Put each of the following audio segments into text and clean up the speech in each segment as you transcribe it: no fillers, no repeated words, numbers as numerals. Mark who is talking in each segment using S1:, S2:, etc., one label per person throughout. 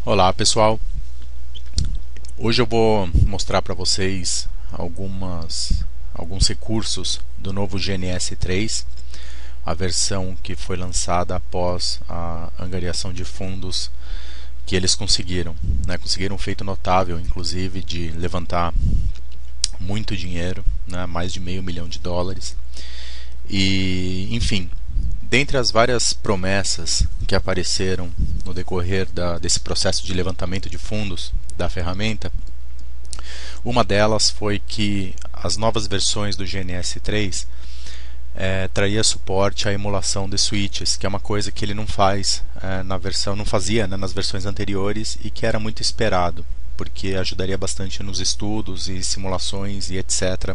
S1: Olá pessoal, hoje eu vou mostrar para vocês alguns recursos do novo GNS 3, a versão que foi lançada após a angariação de fundos que eles conseguiram, né? Conseguiram um feito notável, inclusive, de levantar muito dinheiro, né? Mais de $500 milhão. E, enfim, dentre as várias promessas que apareceram no decorrer desse processo de levantamento de fundos da ferramenta, uma delas foi que as novas versões do GNS 3 traria suporte à emulação de switches, que é uma coisa que ele não faz não fazia, né, nas versões anteriores, e que era muito esperado, porque ajudaria bastante nos estudos e simulações e etc.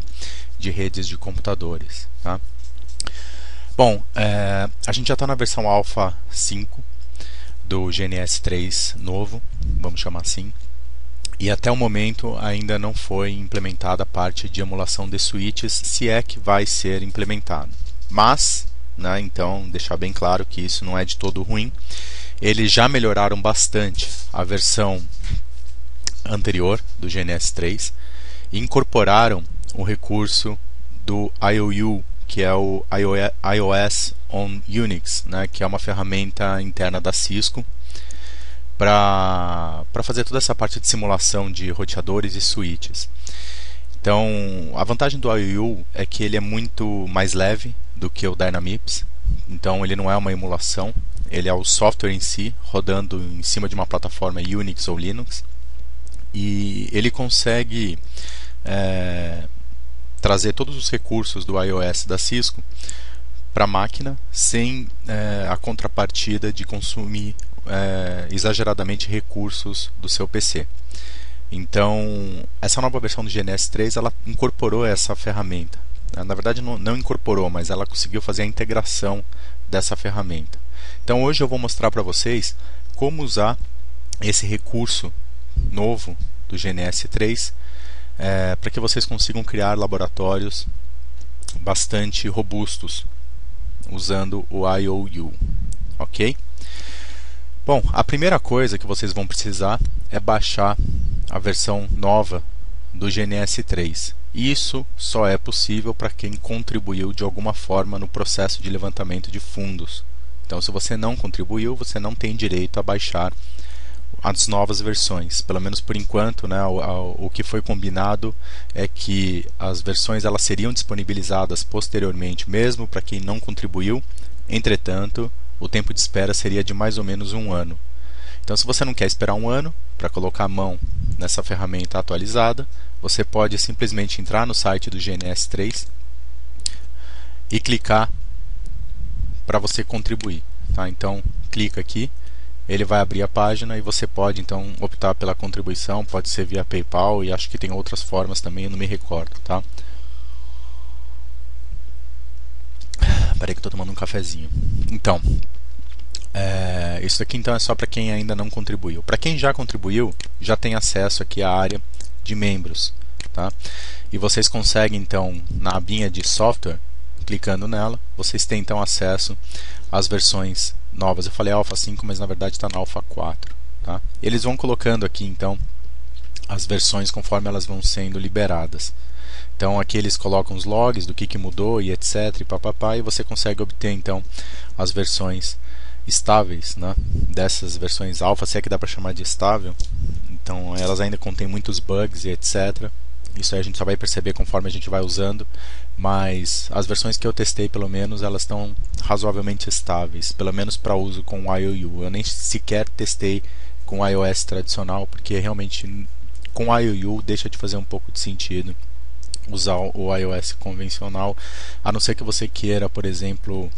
S1: de redes de computadores, tá? Bom, a gente já está na versão Alpha 5 do GNS 3 novo, vamos chamar assim, e até o momento ainda não foi implementada a parte de emulação de switches, se é que vai ser implementado. Mas, né, então, deixar bem claro que isso não é de todo ruim. Eles já melhoraram bastante a versão anterior do GNS 3 e incorporaram o recurso do IOU, que é o iOS on Unix, né, que é uma ferramenta interna da Cisco para fazer toda essa parte de simulação de roteadores e switches. Então, a vantagem do IOU é que ele é muito mais leve do que o Dynamips. Então, ele não é uma emulação, ele é o software em si, rodando em cima de uma plataforma Unix ou Linux. E ele consegue trazer todos os recursos do iOS da Cisco para a máquina sem a contrapartida de consumir exageradamente recursos do seu PC. Então, essa nova versão do GNS 3 ela incorporou essa ferramenta. Na verdade, não incorporou, mas ela conseguiu fazer a integração dessa ferramenta. Então, hoje eu vou mostrar para vocês como usar esse recurso novo do GNS 3 para que vocês consigam criar laboratórios bastante robustos usando o IOU, ok? Bom, a primeira coisa que vocês vão precisar é baixar a versão nova do GNS 3. Isso só é possível para quem contribuiu de alguma forma no processo de levantamento de fundos. Então, se você não contribuiu, você não tem direito a baixar as novas versões. Pelo menos por enquanto, né, o que foi combinado é que as versões elas seriam disponibilizadas posteriormente, mesmo para quem não contribuiu. Entretanto, o tempo de espera seria de mais ou menos um ano. Então, se você não quer esperar um ano para colocar a mão nessa ferramenta atualizada, você pode simplesmente entrar no site do GNS 3 e clicar para você contribuir, tá? Então, clica aqui, ele vai abrir a página e você pode então optar pela contribuição, pode ser via PayPal e acho que tem outras formas também, eu não me recordo, tá? Peraí que eu estou tomando um cafezinho. Então, isso aqui então é só para quem ainda não contribuiu. Para quem já contribuiu, já tem acesso aqui à área de membros, tá? E vocês conseguem então, na abinha de software, clicando nela, vocês têm então acesso às versões novas. Eu falei Alpha 5, mas na verdade está na Alpha 4, tá? Eles vão colocando aqui então as versões conforme elas vão sendo liberadas. Então aqui eles colocam os logs do que mudou e etc. E você consegue obter então as versões estáveis, né, dessas versões alfa, se é que dá para chamar de estável. Então elas ainda contêm muitos bugs e etc. Isso aí a gente só vai perceber conforme a gente vai usando, mas as versões que eu testei, pelo menos, elas estão razoavelmente estáveis, pelo menos para uso com o IOU. Eu nem sequer testei com o iOS tradicional, porque realmente com o IOU deixa de fazer um pouco de sentido usar o iOS convencional, a não ser que você queira, por exemplo,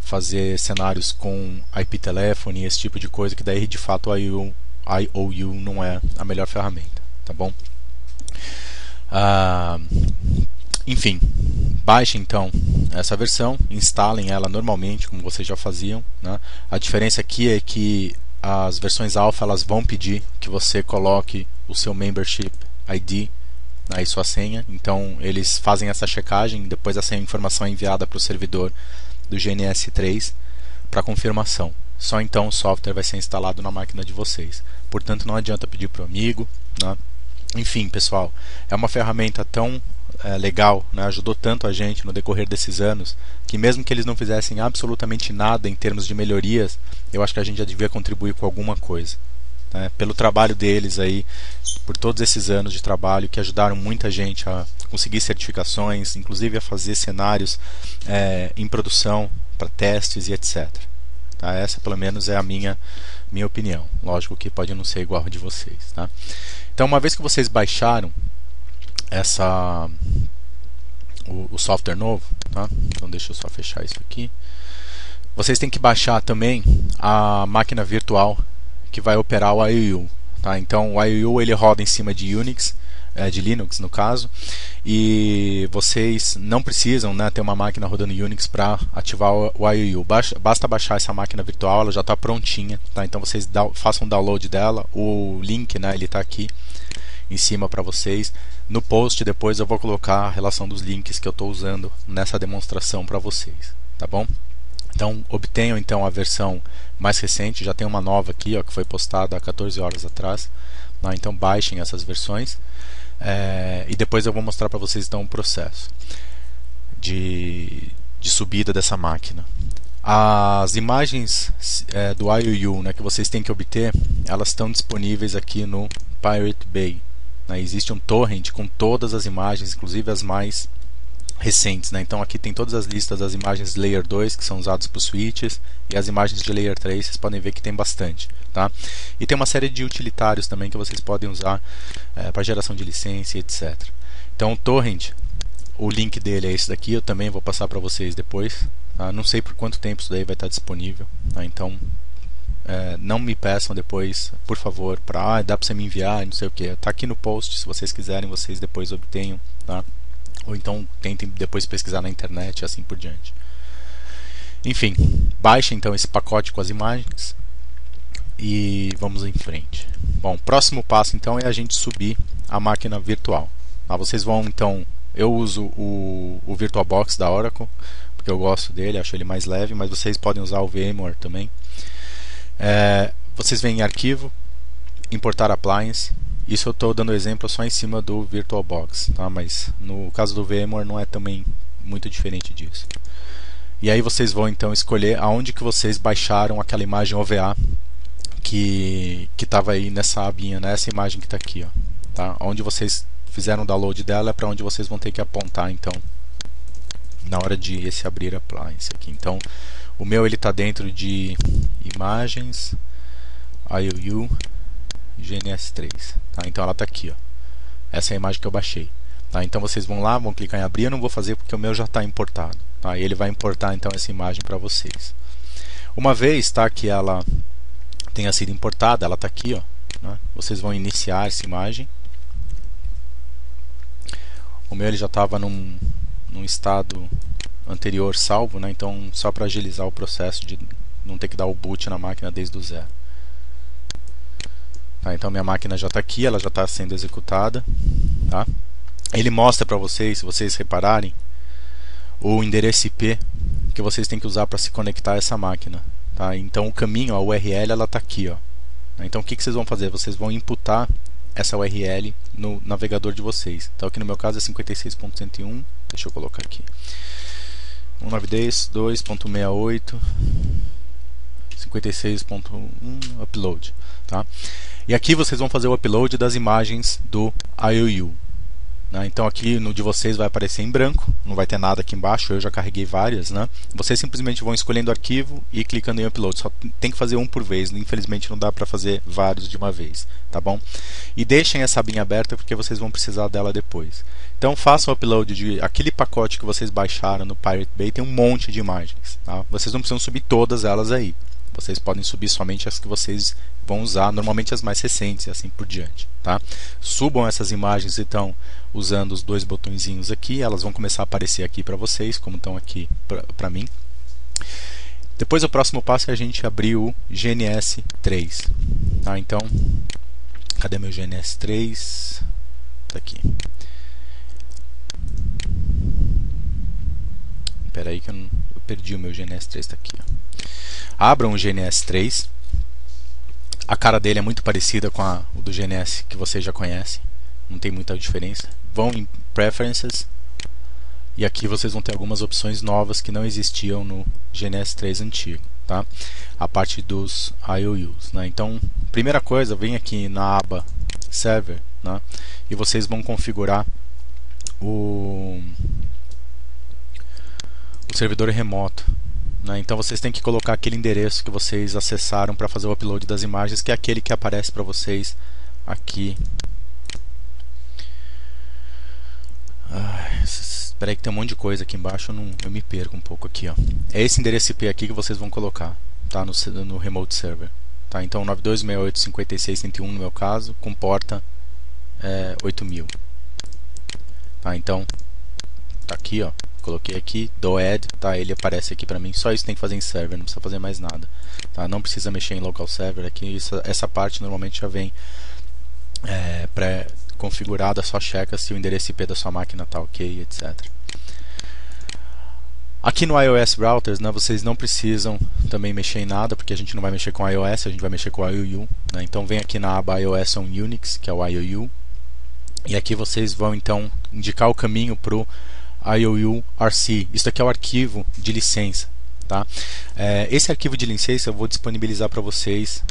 S1: fazer cenários com IP telephone, esse tipo de coisa, que daí de fato o IOU não é a melhor ferramenta, tá bom? Enfim, baixem então essa versão, instalem ela normalmente, como vocês já faziam, né? A diferença aqui é que as versões alfa elas vão pedir que você coloque o seu membership ID, aí sua senha. Então eles fazem essa checagem, depois essa informação é enviada para o servidor do GNS 3 para confirmação, só então o software vai ser instalado na máquina de vocês. Portanto, não adianta pedir para o amigo, né? Enfim, pessoal, é uma ferramenta tão legal, né? Ajudou tanto a gente no decorrer desses anos, que mesmo que eles não fizessem absolutamente nada em termos de melhorias, eu acho que a gente já devia contribuir com alguma coisa, né? Pelo trabalho deles aí, por todos esses anos de trabalho que ajudaram muita gente a conseguir certificações, inclusive a fazer cenários em produção para testes e etc. Tá? Essa pelo menos é a minha opinião. Lógico que pode não ser igual a de vocês, tá? Então, uma vez que vocês baixaram o software novo, tá? Então deixa eu só fechar isso aqui. Vocês têm que baixar também a máquina virtual que vai operar o IOU, tá? Então o IOU ele roda em cima de Unix, de Linux no caso, e vocês não precisam, né, ter uma máquina rodando Unix para ativar o IOU. Basta baixar essa máquina virtual, ela já está prontinha, tá? Então vocês façam um download dela, o link, né, ele está aqui em cima para vocês. No post depois eu vou colocar a relação dos links que eu estou usando nessa demonstração para vocês, tá bom? Então obtenham então a versão mais recente, já tem uma nova aqui, ó, que foi postada há 14 horas atrás, né? Então baixem essas versões e depois eu vou mostrar para vocês então o processo de subida dessa máquina. As imagens do IOU, né, que vocês têm que obter, elas estão disponíveis aqui no Pirate Bay. Existe um torrent com todas as imagens, inclusive as mais recentes, né? Então aqui tem todas as listas das imagens de Layer 2 que são usadas para os switches, e as imagens de Layer 3 vocês podem ver que tem bastante, tá? E tem uma série de utilitários também que vocês podem usar para geração de licença e etc. Então o torrent, o link dele é esse daqui, eu também vou passar para vocês depois, tá? Não sei por quanto tempo isso daí vai estar disponível, tá? Então não me peçam depois, por favor, para dá para você me enviar, não sei o que, está aqui no post, se vocês quiserem vocês depois obtenham, tá? Ou então tentem depois pesquisar na internet e assim por diante. Enfim, baixe então esse pacote com as imagens e vamos em frente. Bom, próximo passo então é a gente subir a máquina virtual. Vocês vão então, eu uso o VirtualBox da Oracle, porque eu gosto dele, acho ele mais leve, mas vocês podem usar o VMware também. Vocês vêm em arquivo, importar appliance. Isso eu estou dando exemplo só em cima do VirtualBox, tá? Mas no caso do VMware não é também muito diferente disso. E aí vocês vão então escolher aonde que vocês baixaram aquela imagem OVA que estava aí nessa abinha, nessa imagem que está aqui, ó, tá? Onde vocês fizeram o download dela é para onde vocês vão ter que apontar então na hora de esse abrir appliance aqui. Então o meu ele está dentro de imagens, IOU, GNS3, tá? Então ela está aqui, ó. Essa é a imagem que eu baixei, tá? Então vocês vão lá, vão clicar em abrir. Eu não vou fazer porque o meu já está importado, tá? E ele vai importar então essa imagem para vocês. Uma vez, tá, que ela tenha sido importada, ela está aqui, ó, né? Vocês vão iniciar essa imagem. O meu ele já estava num estado anterior salvo, né? Então só para agilizar o processo de não ter que dar o boot na máquina desde o zero. Tá, então minha máquina já está aqui, ela já está sendo executada, tá? Ele mostra para vocês, se vocês repararem, o endereço IP que vocês têm que usar para se conectar a essa máquina, tá? Então o caminho, a URL, ela está aqui, ó. Então o que vocês vão fazer? Vocês vão imputar essa URL no navegador de vocês. Então aqui no meu caso é 56.101, deixa eu colocar aqui 192.2.68 56.1 upload, tá? E aqui vocês vão fazer o upload das imagens do IOU, né? Então aqui no de vocês vai aparecer em branco, não vai ter nada aqui embaixo, eu já carreguei várias, né? Vocês simplesmente vão escolhendo o arquivo e clicando em upload, só tem que fazer um por vez, infelizmente não dá para fazer vários de uma vez, tá bom? E deixem essa abinha aberta porque vocês vão precisar dela depois. Então façam o upload de aquele pacote que vocês baixaram no Pirate Bay, tem um monte de imagens, tá? Vocês não precisam subir todas elas aí. Vocês podem subir somente as que vocês vão usar, normalmente as mais recentes e assim por diante, tá? Subam essas imagens então usando os dois botõezinhos aqui, elas vão começar a aparecer aqui para vocês, como estão aqui para mim. Depois o próximo passo é a gente abrir o GNS3, tá? Então, cadê meu GNS3? Tá aqui. Espera aí que eu perdi o meu GNS3, tá aqui, ó. Abram o GNS3. A cara dele é muito parecida com a do GNS que vocês já conhecem, não tem muita diferença. Vão em Preferences e aqui vocês vão ter algumas opções novas que não existiam no GNS3 antigo, tá? A parte dos IOUs, né? Então, primeira coisa, vem aqui na aba Server, né? E vocês vão configurar o servidor remoto. Então vocês têm que colocar aquele endereço que vocês acessaram para fazer o upload das imagens, que é aquele que aparece para vocês aqui. Espera aí que tem um monte de coisa aqui embaixo, eu me perco um pouco aqui. Ó. É esse endereço IP aqui que vocês vão colocar, tá? no Remote Server. Tá? Então 92.68.56.101 no meu caso, com porta 8000. Tá? Então, tá aqui, ó. Coloquei aqui, do add, tá? Ele aparece aqui pra mim. Só isso tem que fazer em server, não precisa fazer mais nada, tá? Não precisa mexer em local server aqui. Essa parte normalmente já vem pré-configurada, só checa se o endereço IP da sua máquina tá ok, etc. Aqui no iOS Routers, né, vocês não precisam também mexer em nada, porque a gente não vai mexer com iOS, a gente vai mexer com o IOU, né? Então vem aqui na aba iOS on Unix, que é o IOU, e aqui vocês vão então indicar o caminho para o IOU-RC. Isso aqui é o arquivo de licença, tá? Esse arquivo de licença eu vou disponibilizar para vocês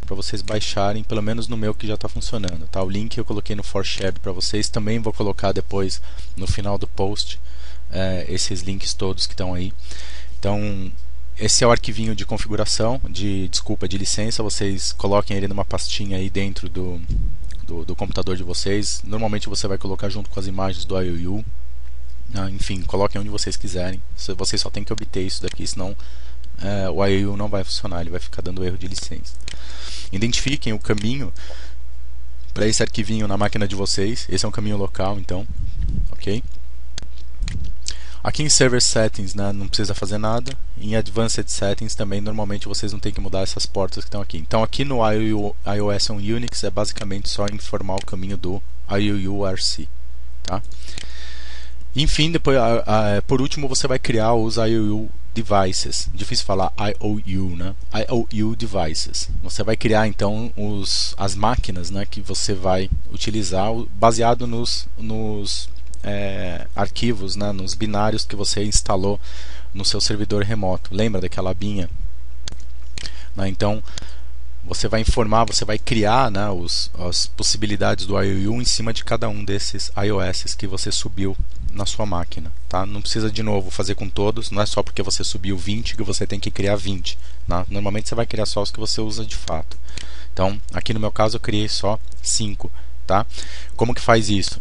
S1: baixarem, pelo menos no meu que já está funcionando, tá? O link eu coloquei no ForShared para vocês, também vou colocar depois no final do post esses links todos que estão aí. Então esse é o arquivinho de configuração, de licença. Vocês coloquem ele numa pastinha aí dentro do computador de vocês. Normalmente você vai colocar junto com as imagens do IOU. Enfim, coloquem onde vocês quiserem. Vocês só tem que obter isso daqui, senão o IOU não vai funcionar, ele vai ficar dando erro de licença. Identifiquem o caminho para esse arquivinho na máquina de vocês. Esse é um caminho local, então, ok? Aqui em Server Settings, né, não precisa fazer nada. Em Advanced Settings também, normalmente vocês não tem que mudar essas portas que estão aqui. Então aqui no iOS on Unix é basicamente só informar o caminho do IOU-RC, tá? Enfim, depois, por último, você vai criar os IOU Devices. Difícil falar IOU, né? IOU Devices. Você vai criar então as máquinas, né, que você vai utilizar baseado nos arquivos, né, nos binários que você instalou no seu servidor remoto. Lembra daquela abinha? Então você vai informar, você vai criar, né, as possibilidades do IOU em cima de cada um desses iOS que você subiu na sua máquina, tá? Não precisa de novo fazer com todos, não é só porque você subiu 20 que você tem que criar 20, né? Normalmente você vai criar só os que você usa de fato. Então, aqui no meu caso eu criei só 5, tá? Como que faz isso?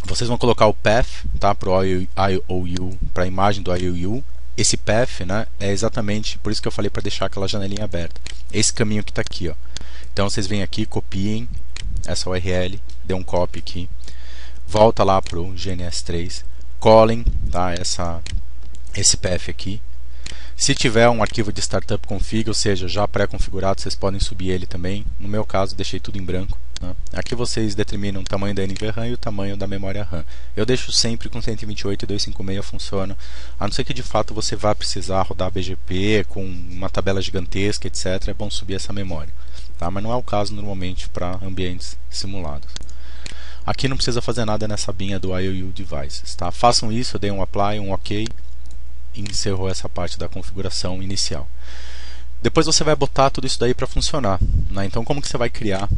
S1: Vocês vão colocar o path, tá, para o IOU, para a imagem do IOU. Esse path, né, é exatamente por isso que eu falei para deixar aquela janelinha aberta. Esse caminho que está aqui, ó. Então vocês vêm aqui, copiem essa URL, dê um copy aqui, volta lá para o GNS3, colhem, tá, esse path aqui. Se tiver um arquivo de startup config, ou seja, já pré-configurado, vocês podem subir ele também. No meu caso, deixei tudo em branco, né? Aqui vocês determinam o tamanho da NVRAM e o tamanho da memória RAM. Eu deixo sempre com 128 e 256, funciona. A não ser que de fato você vá precisar rodar BGP com uma tabela gigantesca, etc. É bom subir essa memória, tá? Mas não é o caso normalmente para ambientes simulados. Aqui não precisa fazer nada nessa abinha do IOU Devices, tá? Façam isso, deem um apply, um ok, e encerrou essa parte da configuração inicial. Depois você vai botar tudo isso daí para funcionar, né? Então como que você vai criar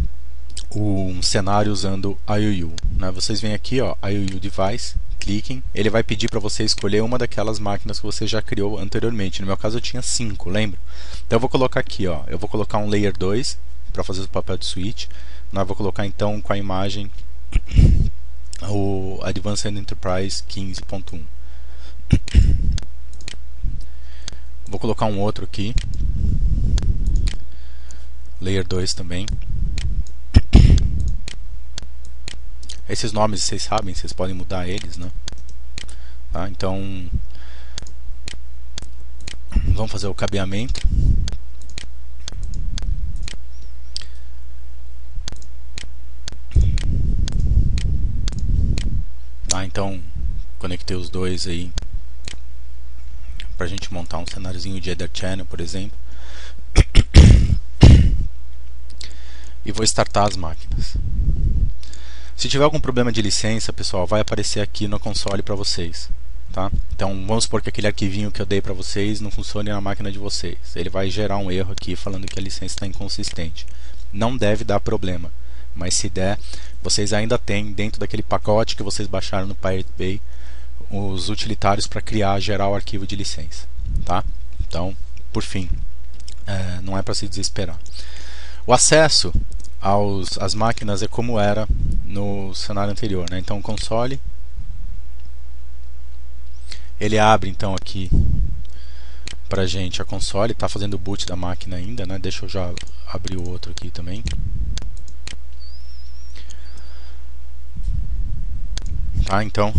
S1: um cenário usando IOU, né? Vocês vêm aqui, ó, IOU Device, cliquem, ele vai pedir para você escolher uma daquelas máquinas que você já criou anteriormente. No meu caso eu tinha 5, lembra? Então eu vou colocar aqui, ó, eu vou colocar um Layer 2 para fazer o papel de switch. Eu vou colocar então com a imagem o Advanced Enterprise 15.1. Vou colocar um outro aqui, Layer 2 também. Esses nomes vocês sabem, vocês podem mudar eles, né? Tá? Então vamos fazer o cabeamento. Então conectei os dois aí pra gente montar um cenáriozinho de Ether Channel, por exemplo. e vou startar as máquinas. Se tiver algum problema de licença, pessoal, vai aparecer aqui no console para vocês. Tá? Então vamos supor que aquele arquivinho que eu dei para vocês não funcione na máquina de vocês. Ele vai gerar um erro aqui falando que a licença está inconsistente. Não deve dar problema, mas se der, vocês ainda têm dentro daquele pacote que vocês baixaram no Pirate Bay os utilitários para gerar o arquivo de licença. Tá? Então, por fim, não é para se desesperar. O acesso às máquinas é como era no cenário anterior, né? Então o console, ele abre então aqui pra gente a console, está fazendo o boot da máquina ainda, né? Deixa eu já abrir o outro aqui também. Tá, então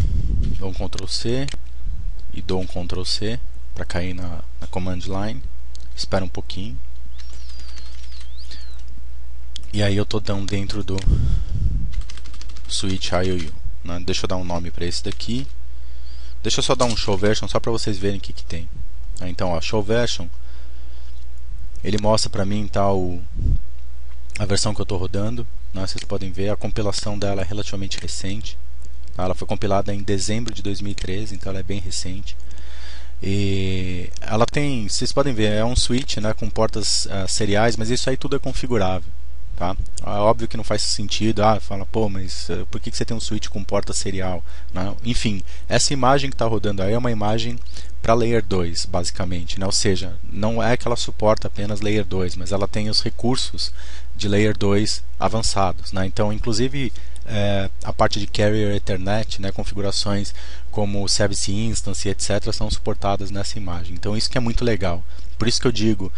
S1: dou um Ctrl C e dou um Ctrl C para cair na command line. Espera um pouquinho. E aí eu tô dentro do switch IOU, né? Deixa eu dar um nome para esse daqui. Deixa eu só dar um show version só para vocês verem o que tem. Então, ó, show version, ele mostra para mim tá, a versão que eu estou rodando, né? Vocês podem ver, a compilação dela é relativamente recente, tá? Ela foi compilada em dezembro de 2013, então ela é bem recente. E ela tem, vocês podem ver, é um switch, né, com portas seriais, mas isso aí tudo é configurável. Tá? É óbvio que não faz sentido, fala, pô, mas por que você tem um switch com porta serial? Né? Enfim, essa imagem que está rodando aí é uma imagem para Layer 2, basicamente, né? Ou seja, não é que ela suporta apenas Layer 2, mas ela tem os recursos de Layer 2 avançados, né? Então, inclusive, a parte de Carrier Ethernet, né, configurações como Service Instance, etc., são suportadas nessa imagem. Então, isso que é muito legal. Por isso que eu digo,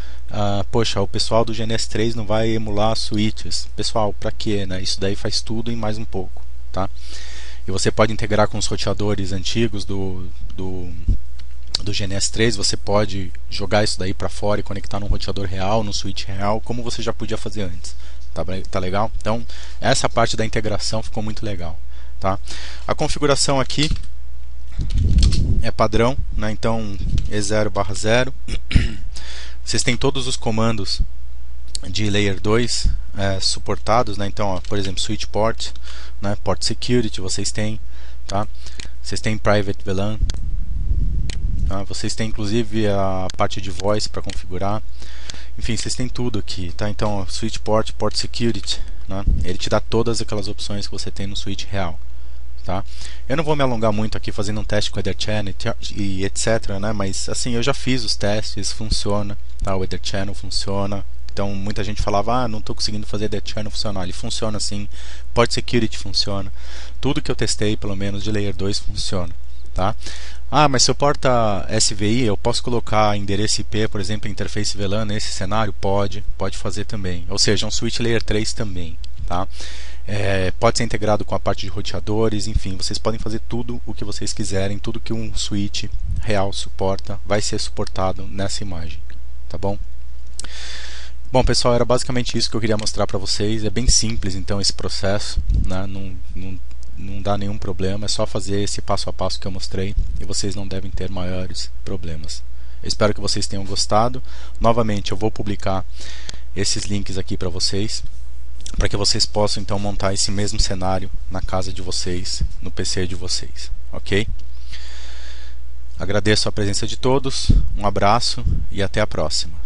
S1: poxa, o pessoal do GNS3 não vai emular switches. Pessoal, para quê? Né? Isso daí faz tudo e mais um pouco. Tá? E você pode integrar com os roteadores antigos do GNS3, você pode jogar isso daí para fora e conectar num roteador real, num switch real, como você já podia fazer antes. Tá legal? Então, essa parte da integração ficou muito legal. Tá? A configuração aqui é padrão, né? Então E0/0. Vocês têm todos os comandos de Layer 2 suportados, né? Então, ó, por exemplo, switch port, né? Port security vocês têm, tá? Vocês têm private VLAN, tá? Vocês têm inclusive a parte de voice para configurar. Enfim, vocês têm tudo aqui, tá? Então, ó, switch port, port security, né? Ele te dá todas aquelas opções que você tem no switch real. Tá? Eu não vou me alongar muito aqui fazendo um teste com o Etherchannel e etc, né? Mas assim, eu já fiz os testes, funciona, tá? O Etherchannel funciona. Então muita gente falava, não estou conseguindo fazer Etherchannel funcionar. Ele funciona assim, Port Security funciona. Tudo que eu testei, pelo menos de Layer 2, funciona, tá? Mas se eu porta SVI, eu posso colocar endereço IP, por exemplo, interface VLAN nesse cenário? Pode fazer também. Ou seja, um switch Layer 3 também, tá? Pode ser integrado com a parte de roteadores, enfim, vocês podem fazer tudo o que vocês quiserem, tudo que um switch real suporta, vai ser suportado nessa imagem, tá bom? Bom, pessoal, era basicamente isso que eu queria mostrar para vocês. É bem simples, então, esse processo, né? Não dá nenhum problema, é só fazer esse passo a passo que eu mostrei e vocês não devem ter maiores problemas. Eu espero que vocês tenham gostado. Novamente, eu vou publicar esses links aqui para vocês, para que vocês possam então montar esse mesmo cenário na casa de vocês, no PC de vocês, ok? Agradeço a presença de todos, um abraço e até a próxima.